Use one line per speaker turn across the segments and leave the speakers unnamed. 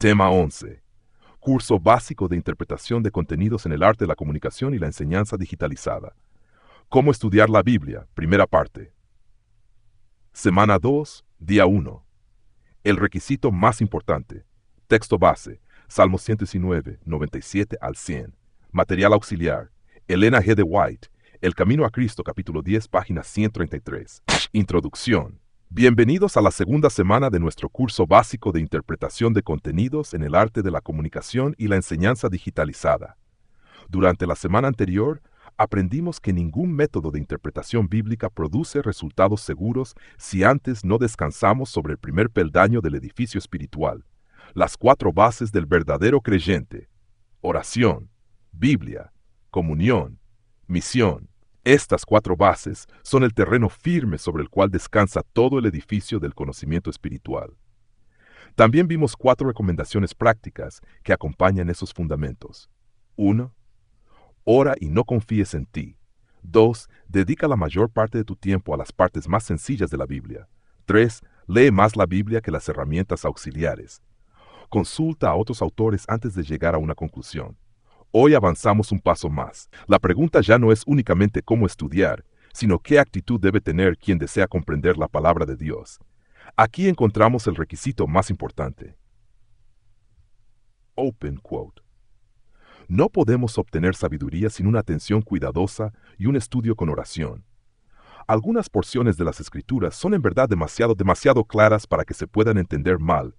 Tema 11. Curso básico de interpretación de contenidos en el arte de la comunicación y la enseñanza digitalizada. Cómo estudiar la Biblia, primera parte. Semana 2, día 1. El requisito más importante. Texto base, Salmo 119, 97 al 100. Material auxiliar, Elena G. de White, El Camino a Cristo, capítulo 10, página 133. Introducción. Bienvenidos a la segunda semana de nuestro curso básico de interpretación de contenidos en el arte de la comunicación y la enseñanza digitalizada. Durante la semana anterior, aprendimos que ningún método de interpretación bíblica produce resultados seguros si antes no descansamos sobre el primer peldaño del edificio espiritual, las 4 bases del verdadero creyente: oración, Biblia, comunión, misión. Estas 4 bases son el terreno firme sobre el cual descansa todo el edificio del conocimiento espiritual. También vimos 4 recomendaciones prácticas que acompañan esos fundamentos. 1. Ora y no confíes en ti. 2. Dedica la mayor parte de tu tiempo a las partes más sencillas de la Biblia. 3. Lee más la Biblia que las herramientas auxiliares. Consulta a otros autores antes de llegar a una conclusión. Hoy avanzamos un paso más. La pregunta ya no es únicamente cómo estudiar, sino qué actitud debe tener quien desea comprender la palabra de Dios. Aquí encontramos el requisito más importante. Open quote. No podemos obtener sabiduría sin una atención cuidadosa y un estudio con oración. Algunas porciones de las Escrituras son en verdad demasiado claras para que se puedan entender mal,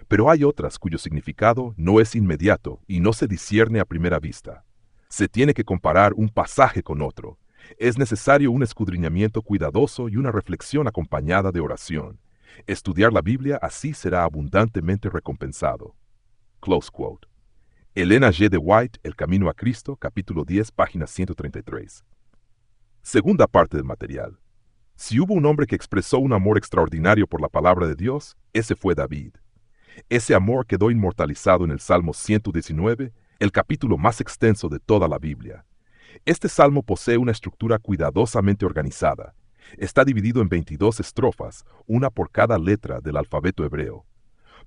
pero hay otras cuyo significado no es inmediato y no se discierne a primera vista. Se tiene que comparar un pasaje con otro. Es necesario un escudriñamiento cuidadoso y una reflexión acompañada de oración. Estudiar la Biblia así será abundantemente recompensado. Close quote. Elena G. de White, El Camino a Cristo, capítulo 10, página 133. Segunda parte del material. Si hubo un hombre que expresó un amor extraordinario por la palabra de Dios, ese fue David. Ese amor quedó inmortalizado en el Salmo 119, el capítulo más extenso de toda la Biblia. Este salmo posee una estructura cuidadosamente organizada. Está dividido en 22 estrofas, una por cada letra del alfabeto hebreo.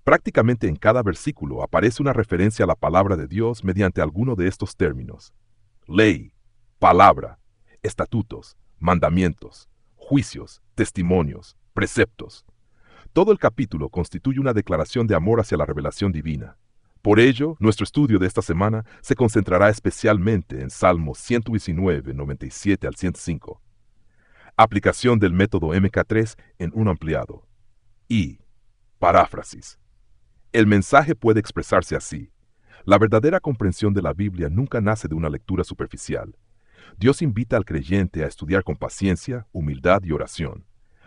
Prácticamente en cada versículo aparece una referencia a la palabra de Dios mediante alguno de estos términos: ley, palabra, estatutos, mandamientos, juicios, testimonios, preceptos. Todo el capítulo constituye una declaración de amor hacia la revelación divina. Por ello, nuestro estudio de esta semana se concentrará especialmente en Salmos 119, 97 al 105. Aplicación del método MK3 en un ampliado. Y paráfrasis. El mensaje puede expresarse así: la verdadera comprensión de la Biblia nunca nace de una lectura superficial. Dios invita al creyente a estudiar con paciencia, humildad y oración.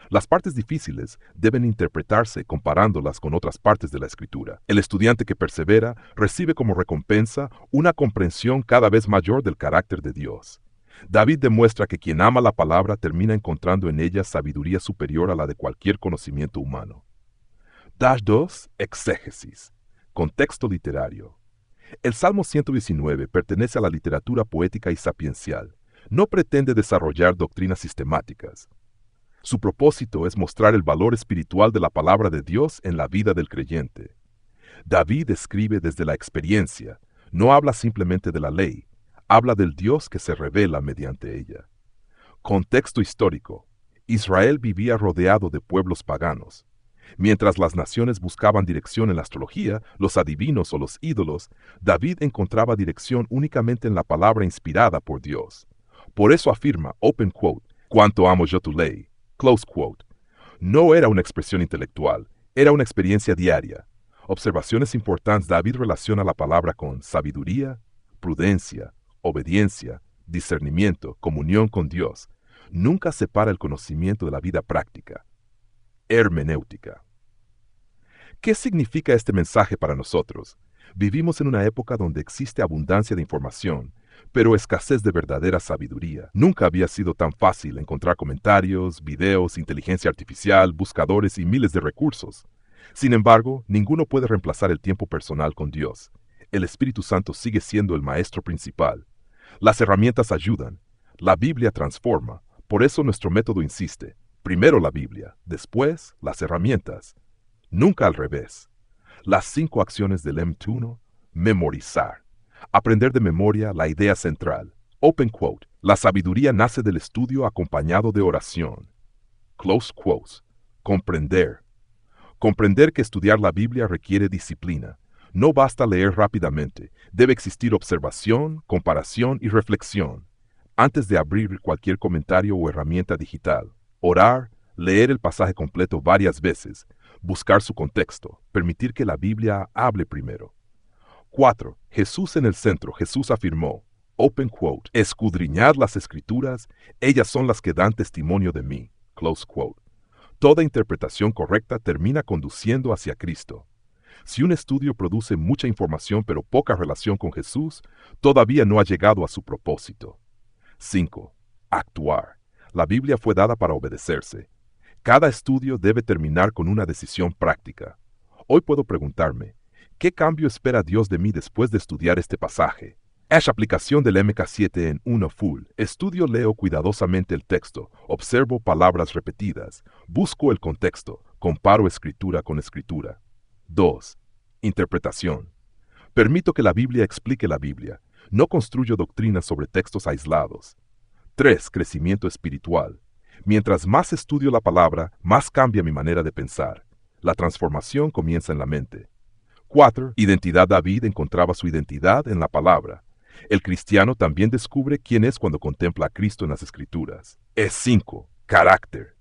Las partes difíciles deben interpretarse comparándolas con otras partes de la Escritura. El estudiante que persevera recibe como recompensa una comprensión cada vez mayor del carácter de Dios. David demuestra que quien ama la palabra termina encontrando en ella sabiduría superior a la de cualquier conocimiento humano. 2. Exégesis. Contexto literario. El Salmo 119 pertenece a la literatura poética y sapiencial. No pretende desarrollar doctrinas sistemáticas. Su propósito es mostrar el valor espiritual de la palabra de Dios en la vida del creyente. David escribe desde la experiencia, no habla simplemente de la ley, habla del Dios que se revela mediante ella. Contexto histórico. Israel vivía rodeado de pueblos paganos. Mientras las naciones buscaban dirección en la astrología, los adivinos o los ídolos, David encontraba dirección únicamente en la palabra inspirada por Dios. Por eso afirma, open quote, «Cuánto amo yo tu ley», close quote. No era una expresión intelectual, era una experiencia diaria. Observaciones importantes: David relaciona la palabra con sabiduría, prudencia, obediencia, discernimiento, comunión con Dios. Nunca separa el conocimiento de la vida práctica. Hermenéutica. ¿Qué significa este mensaje para nosotros? Vivimos en una época donde existe abundancia de información, pero escasez de verdadera sabiduría. Nunca había sido tan fácil encontrar comentarios, videos, inteligencia artificial, buscadores y miles de recursos. Sin embargo, ninguno puede reemplazar el tiempo personal con Dios. El Espíritu Santo sigue siendo el maestro principal. Las herramientas ayudan. La Biblia transforma. Por eso nuestro método insiste: primero la Biblia, después las herramientas. Nunca al revés. Las 5 acciones del M1. Memorizar. Aprender de memoria la idea central. Open quote. La sabiduría nace del estudio acompañado de oración. Close quotes. Comprender. Comprender que estudiar la Biblia requiere disciplina. No basta leer rápidamente. Debe existir observación, comparación y reflexión. Antes de abrir cualquier comentario o herramienta digital. Orar, leer el pasaje completo varias veces. Buscar su contexto. Permitir que la Biblia hable primero. 4. Jesús en el centro. Jesús afirmó, open quote, escudriñad las escrituras, ellas son las que dan testimonio de mí, close quote. Toda interpretación correcta termina conduciendo hacia Cristo. Si un estudio produce mucha información pero poca relación con Jesús, todavía no ha llegado a su propósito. 5. Actuar. La Biblia fue dada para obedecerse. Cada estudio debe terminar con una decisión práctica. Hoy puedo preguntarme, ¿qué cambio espera Dios de mí después de estudiar este pasaje? Hash aplicación del MK7 en 1 full. Estudio, leo cuidadosamente el texto, observo palabras repetidas, busco el contexto, comparo escritura con escritura. 2. Interpretación. Permito que la Biblia explique la Biblia. No construyo doctrinas sobre textos aislados. 3. Crecimiento espiritual. Mientras más estudio la palabra, más cambia mi manera de pensar. La transformación comienza en la mente. 4. Identidad. David encontraba su identidad en la palabra. El cristiano también descubre quién es cuando contempla a Cristo en las Escrituras. 5. Carácter.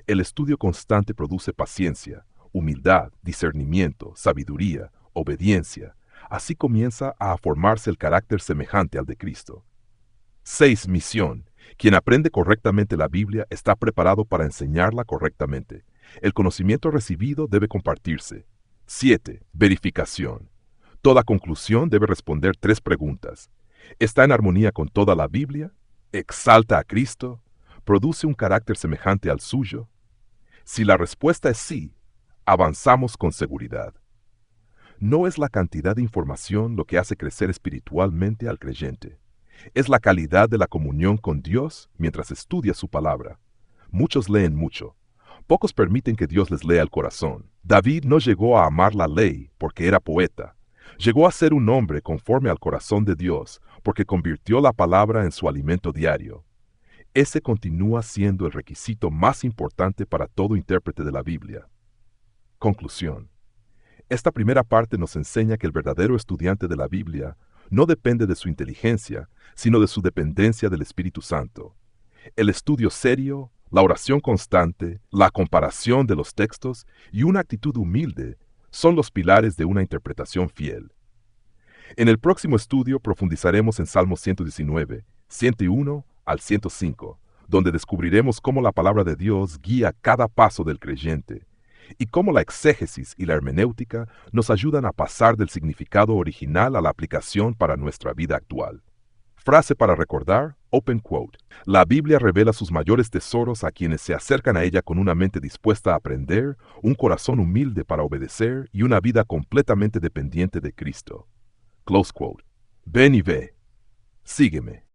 El estudio constante produce paciencia, humildad, discernimiento, sabiduría, obediencia. Así comienza a formarse el carácter semejante al de Cristo. 6. Misión. Quien aprende correctamente la Biblia está preparado para enseñarla correctamente. El conocimiento recibido debe compartirse. 7. Verificación. Toda conclusión debe responder 3 preguntas. ¿Está en armonía con toda la Biblia? ¿Exalta a Cristo? ¿Produce un carácter semejante al suyo? Si la respuesta es sí, avanzamos con seguridad. No es la cantidad de información lo que hace crecer espiritualmente al creyente. Es la calidad de la comunión con Dios mientras estudia su palabra. Muchos leen mucho. Pocos permiten que Dios les lea el corazón. David no llegó a amar la ley porque era poeta. Llegó a ser un hombre conforme al corazón de Dios porque convirtió la palabra en su alimento diario. Ese continúa siendo el requisito más importante para todo intérprete de la Biblia. Conclusión. Esta primera parte nos enseña que el verdadero estudiante de la Biblia no depende de su inteligencia, sino de su dependencia del Espíritu Santo. El estudio serio, la oración constante, la comparación de los textos y una actitud humilde son los pilares de una interpretación fiel. En el próximo estudio profundizaremos en Salmos 119, 101 al 105, donde descubriremos cómo la palabra de Dios guía cada paso del creyente y cómo la exégesis y la hermenéutica nos ayudan a pasar del significado original a la aplicación para nuestra vida actual. Frase para recordar, open quote. La Biblia revela sus mayores tesoros a quienes se acercan a ella con una mente dispuesta a aprender, un corazón humilde para obedecer y una vida completamente dependiente de Cristo. Close quote. Ven y ve. Sígueme.